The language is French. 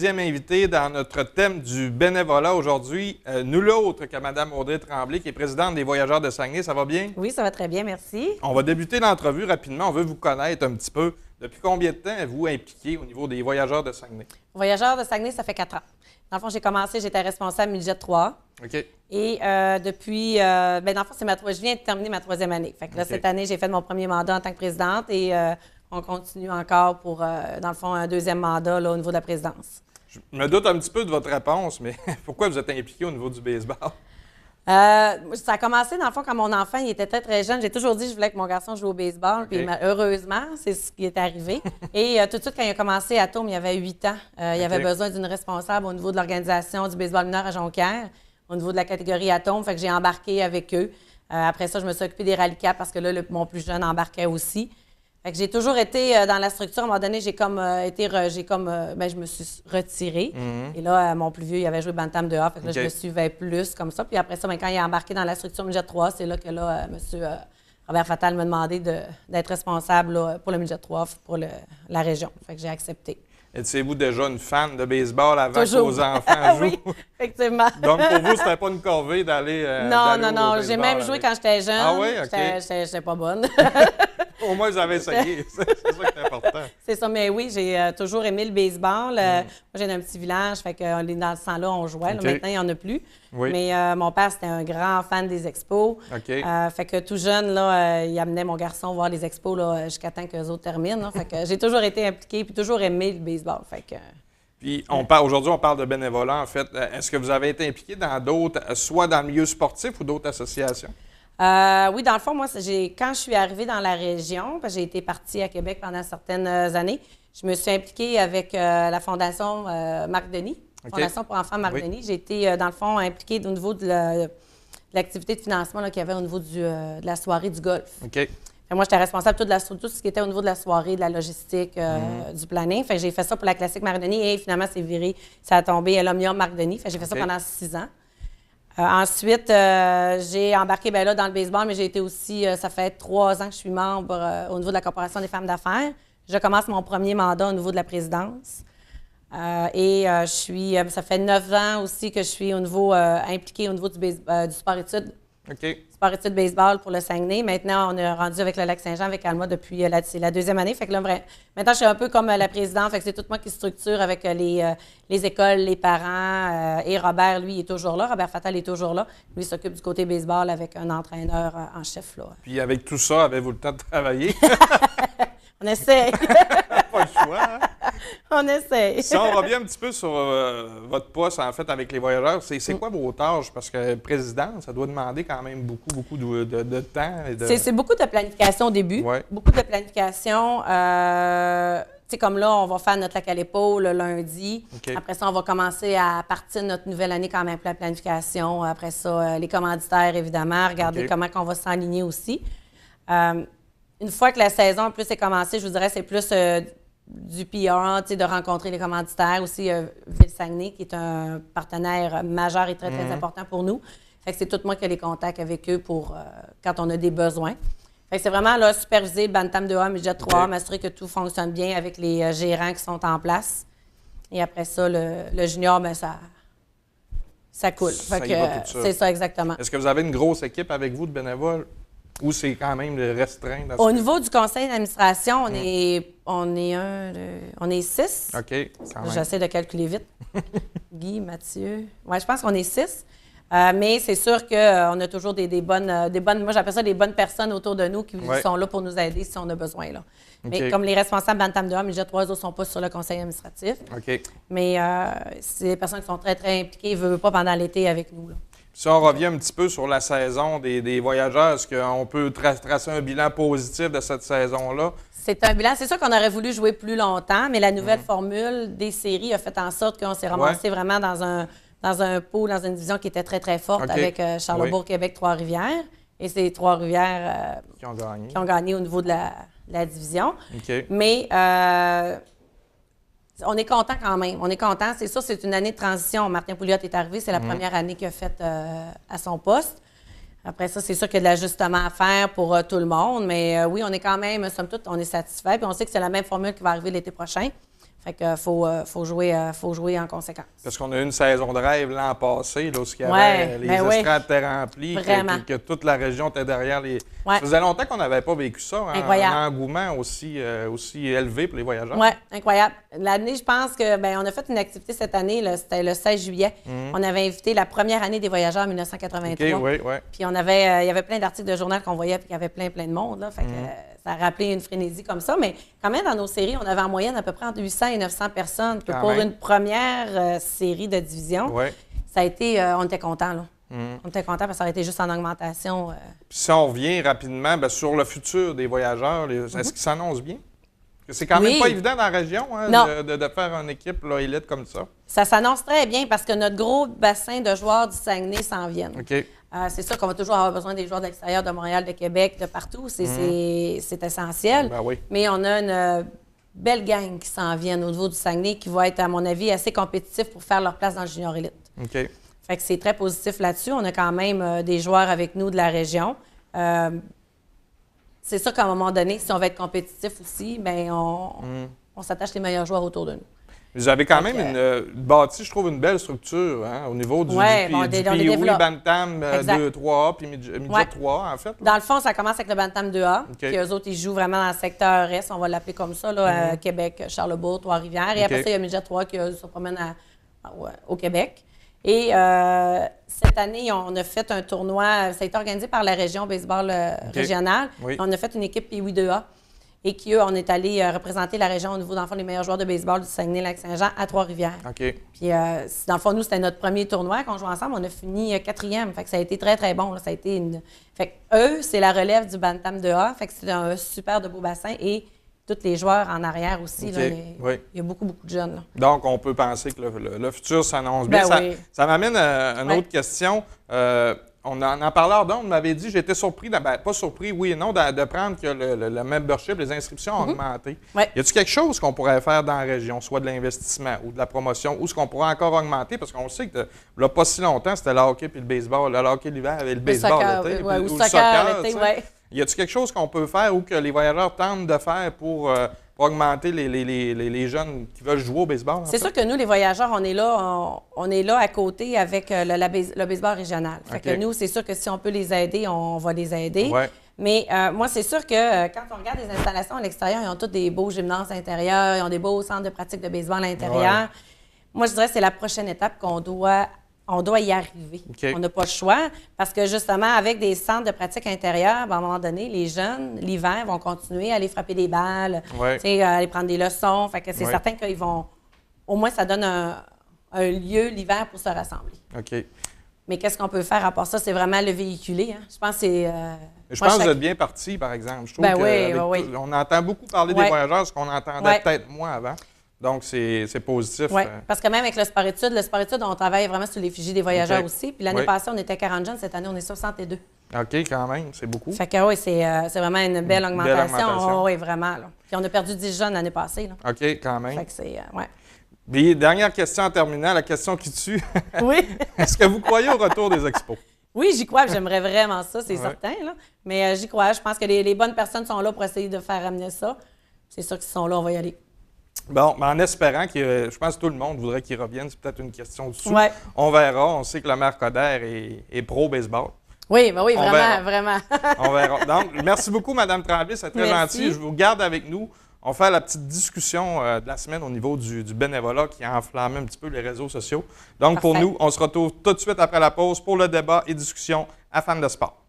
Deuxième invité dans notre thème du bénévolat aujourd'hui, nul autre que Mme Audrey Tremblay, qui est présidente des Voyageurs de Saguenay. Ça va bien? Oui, ça va très bien, merci. On va débuter l'entrevue rapidement. On veut vous connaître un petit peu. Depuis combien de temps êtes-vous impliqué au niveau des Voyageurs de Saguenay? Voyageurs de Saguenay, ça fait 4 ans. Dans le fond, j'ai commencé, j'étais responsable Midget 3. OK. Et depuis, dans le fond, je viens de terminer ma 3e année. Fait que là, cette année, j'ai fait mon premier mandat en tant que présidente et on continue encore pour, dans le fond, un 2e mandat là, au niveau de la présidence. Je me doute un petit peu de votre réponse, mais pourquoi vous êtes impliqué au niveau du baseball? Ça a commencé, dans le fond, quand mon enfant il était très, très jeune. J'ai toujours dit que je voulais que mon garçon joue au baseball. Okay. Puis heureusement, c'est ce qui est arrivé. Et tout de suite, quand il a commencé à Tôme, il avait 8 ans. Il avait besoin d'une responsable au niveau de l'organisation du baseball mineur à Jonquière, au niveau de la catégorie Atome. Fait que j'ai embarqué avec eux. Après ça, je me suis occupée des rallyes cap parce que là, mon plus jeune embarquait aussi. Fait que j'ai toujours été dans la structure. À un moment donné, je me suis retirée. Et là, mon plus vieux, il avait joué Bantam 2A. Fait que là, je me suivais plus comme ça. Puis après ça, quand il a embarqué dans la structure Midget 3, c'est là que là, M. Robert Fatal m'a demandé d'être responsable là, pour le Midget 3 pour la région. Fait que j'ai accepté. Étiez-vous déjà une fan de baseball avant Toujours. que vos enfants jouent? Oui, effectivement. Donc, pour vous, c'était pas une corvée d'aller Non. J'ai même joué quand j'étais jeune. Ah oui? OK. J'étais pas bonne. Au moins, vous avez essayé. C'est ça qui est important. C'est ça, mais oui, j'ai toujours aimé le baseball. Moi, j'ai dans un petit village, fait que dans ce temps-là, on jouait. Là, maintenant, il n'y en a plus. Oui. Mais mon père, c'était un grand fan des expos. OK. Fait que tout jeune, là, il amenait mon garçon voir les expos là, jusqu'à temps que les autres terminent. Là. Fait que j'ai toujours été impliquée puis toujours aimé le baseball. Fait que, Puis aujourd'hui, on parle de bénévolat, en fait. Est-ce que vous avez été impliqué dans d'autres, soit dans le milieu sportif ou d'autres associations? oui, dans le fond, moi, quand je suis arrivée dans la région, parce que j'ai été partie à Québec pendant certaines années, je me suis impliquée avec la Fondation Marc Denis, Fondation pour enfants Marc Denis. J'ai été, dans le fond, impliquée au niveau de l'activité de financement qu'il y avait au niveau de la soirée du golf. OK. Fait moi, j'étais responsable de tout ce qui était au niveau de la soirée, de la logistique, du planning. Fait que j'ai fait ça pour la classique Marc Denis et finalement, ça a tombé à l'Omnium Marc Denis. Fait que j'ai fait ça pendant 6 ans. Ensuite, j'ai embarqué là, dans le baseball, mais j'ai été aussi, ça fait 3 ans que je suis membre au niveau de la Corporation des femmes d'affaires. Je commence mon premier mandat au niveau de la présidence. Ça fait 9 ans aussi que je suis au niveau impliquée au niveau du sport-études. OK. Sport-études baseball pour le Saguenay. Maintenant, on est rendu avec le Lac-Saint-Jean, avec Alma depuis c'est la 2e année. Fait que là, maintenant, je suis un peu comme la présidente. Fait que c'est tout moi qui structure avec les écoles, les parents. Et Robert, lui, est toujours là. Robert Fatal est toujours là. Lui, il s'occupe du côté baseball avec un entraîneur en chef. Là. Puis avec tout ça, avez-vous le temps de travailler? On essaie. Pas le choix, hein? On essaie. Si on revient un petit peu sur votre poste, en fait, avec les voyageurs, c'est quoi vos tâches? Parce que président, ça doit demander quand même beaucoup de temps. C'est beaucoup de planification au début. Ouais. Beaucoup de planification. Tu sais, comme là, on va faire notre lac à l'épaule le lundi. Okay. Après ça, on va commencer à partir de notre nouvelle année quand même pour la planification. Après ça, les commanditaires, évidemment. Regarder comment on va s'enligner aussi. Une fois que la saison en plus est commencée, je vous dirais c'est plus du PR, de rencontrer les commanditaires. Aussi, Ville-Saguenay, qui est un partenaire majeur et très, très important pour nous. Fait que c'est tout moi qui ai les contacts avec eux pour quand on a des besoins. Fait que c'est vraiment là, superviser le Bantam 2A, Midget 3A, m'assurer que tout fonctionne bien avec les gérants qui sont en place. Et après ça, le junior, bien, ça coule. Fait que c'est ça exactement. Est-ce que vous avez une grosse équipe avec vous de bénévoles? Ou c'est quand même restreint? Au niveau du conseil d'administration, on est 6. OK. J'essaie de calculer vite. Guy, Mathieu. Oui, je pense qu'on est 6. Mais c'est sûr qu'on a toujours des bonnes, moi j'appelle ça des bonnes personnes autour de nous qui sont là pour nous aider si on a besoin. Là. Okay. Mais comme les responsables Bantam 2A, Midget 3 ne sont pas sur le conseil administratif. OK. Mais c'est des personnes qui sont très, très impliquées, ne veulent pas pendant l'été avec nous. Là. Si on revient un petit peu sur la saison des voyageurs, est-ce qu'on peut tracer un bilan positif de cette saison-là? C'est un bilan. C'est sûr qu'on aurait voulu jouer plus longtemps, mais la nouvelle formule des séries a fait en sorte qu'on s'est ramassé vraiment dans un pot, dans une division qui était très, très forte avec Charlebourg, Québec, Trois-Rivières. Et c'est Trois-Rivières qui ont gagné au niveau de la division. Okay. Mais on est content quand même. On est content. C'est sûr, c'est une année de transition. Martin Pouliot est arrivé. C'est la première année qu'il a faite à son poste. Après ça, c'est sûr qu'il y a de l'ajustement à faire pour tout le monde. Mais oui, on est quand même, somme toute, on est satisfait. Puis on sait que c'est la même formule qui va arriver l'été prochain. Fait que faut jouer en conséquence. Parce qu'on a eu une saison de rêve l'an passé, là, où il y avait Ouais, les ben oui. estrades étaient remplies, Vraiment. que toute la région était derrière les... Ouais. Ça faisait longtemps qu'on n'avait pas vécu ça, hein, Incroyable. un engouement aussi élevé pour les voyageurs. Oui, incroyable. L'année, je pense que on a fait une activité cette année, là, c'était le 16 juillet. On avait invité la première année des voyageurs en 1983. OK, oui, oui. Puis il y avait plein d'articles de journal qu'on voyait, puis il y avait plein de monde. Là, fait que, ça a rappelé une frénésie comme ça. Mais quand même, dans nos séries, on avait en moyenne à peu près entre 800 et 900 personnes. Puis pour une première série de division, Ouais. ça a été... on était contents, là. On était contents parce que ça aurait été juste en augmentation. Puis si on revient rapidement sur le futur des voyageurs, est-ce qu'ils s'annoncent bien? Parce que c'est quand même pas évident dans la région de faire une équipe là, élite comme ça. Ça s'annonce très bien parce que notre gros bassin de joueurs du Saguenay s'en viennent. OK. C'est sûr qu'on va toujours avoir besoin des joueurs de l'extérieur, de Montréal, de Québec, de partout. C'est essentiel. Ben oui. Mais on a une belle gang qui s'en viennent au niveau du Saguenay qui va être, à mon avis, assez compétitif pour faire leur place dans le junior élite. OK. Fait que c'est très positif là-dessus. On a quand même des joueurs avec nous de la région. C'est sûr qu'à un moment donné, si on veut être compétitif aussi, bien, on s'attache les meilleurs joueurs autour de nous. Vous avez quand même bâti, je trouve, une belle structure hein, au niveau du POE, Bantam 2-3A puis Midget 3A, en fait. Là. Dans le fond, ça commence avec le Bantam 2A. Puis eux autres, ils jouent vraiment dans le secteur Est, on va l'appeler comme ça, là, à Québec, Charlebourg, Trois-Rivières. Et après ça, il y a Midget 3 qui se promène au Québec. Et cette année, on a fait un tournoi, ça a été organisé par la région baseball régionale. Oui. On a fait une équipe POE 2A. Et on est allé représenter la région au niveau, dans le fond, les meilleurs joueurs de baseball du Saguenay-Lac-Saint-Jean à Trois-Rivières. OK. Puis, dans le fond, nous, c'était notre premier tournoi qu'on joue ensemble. On a fini 4e. Fait que ça a été très, très bon. Là. Ça a été Fait que eux, c'est la relève du Bantam 2A. Fait que c'est un super de beau bassin. Et tous les joueurs en arrière aussi. Là, il y a beaucoup, beaucoup de jeunes. Là. Donc, on peut penser que le futur s'annonce bien. Ça m'amène à une autre question. On en parlait hors d'onde, on m'avait dit, j'étais surpris, pas surpris, oui et non, d'apprendre que le membership, les inscriptions ont augmenté. Ouais. Y a-t-il quelque chose qu'on pourrait faire dans la région, soit de l'investissement ou de la promotion, ou ce qu'on pourrait encore augmenter? Parce qu'on sait que, là, pas si longtemps, c'était le hockey puis le baseball, le hockey l'hiver et le baseball l'été. Ou le soccer l'été, oui. Y a-t-il quelque chose qu'on peut faire ou que les voyageurs tentent de faire pour augmenter les jeunes qui veulent jouer au baseball? C'est sûr que nous, les voyageurs, on est là à côté avec le baseball régional. Fait que nous, c'est sûr que si on peut les aider, on va les aider. Ouais. Mais moi, c'est sûr que quand on regarde les installations à l'extérieur, ils ont tous des beaux gymnases intérieurs, ils ont des beaux centres de pratique de baseball à l'intérieur. Ouais. Moi, je dirais que c'est la prochaine étape qu'on doit y arriver. On n'a pas le choix parce que justement, avec des centres de pratique intérieure, à un moment donné, les jeunes, l'hiver, vont continuer à aller frapper des balles, aller prendre des leçons. Fait que c'est certain qu'ils vont... Au moins, ça donne un lieu l'hiver pour se rassembler. OK. Mais qu'est-ce qu'on peut faire à part ça? C'est vraiment le véhiculer. Hein? Je pense que c'est... je pense que vous êtes bien parti, par exemple. Je trouve on entend beaucoup parler des voyageurs, ce qu'on entendait peut-être moins avant. Donc, c'est positif. Oui, parce que même avec le sport-études, on travaille vraiment sur l'effigie des voyageurs aussi. Puis l'année passée, on était 40 jeunes. Cette année, on est 62. OK, quand même. C'est beaucoup. Fait que oui, c'est vraiment une belle augmentation. Oui, vraiment. Là. Puis on a perdu 10 jeunes l'année passée. Là. OK, quand même. Fait que c'est... Puis, dernière question en terminant, la question qui tue. Oui. Est-ce que vous croyez au retour des expos? Oui, j'y crois. J'aimerais vraiment ça, c'est certain. Là. Mais j'y crois. Je pense que les bonnes personnes sont là pour essayer de faire amener ça. C'est sûr qu'ils sont là, on va y aller. Bon, mais en espérant je pense que tout le monde voudrait qu'ils reviennent. C'est peut-être une question de sous. Ouais. On verra. On sait que le maire Coderre est pro-baseball. Oui, ben oui, vraiment. On verra. Donc, merci beaucoup, Mme Tremblay. C'est très gentil. Je vous garde avec nous. On fait la petite discussion de la semaine au niveau du bénévolat qui a enflammé un petit peu les réseaux sociaux. Donc, pour nous, on se retrouve tout de suite après la pause pour le débat et discussion à Fans de sport.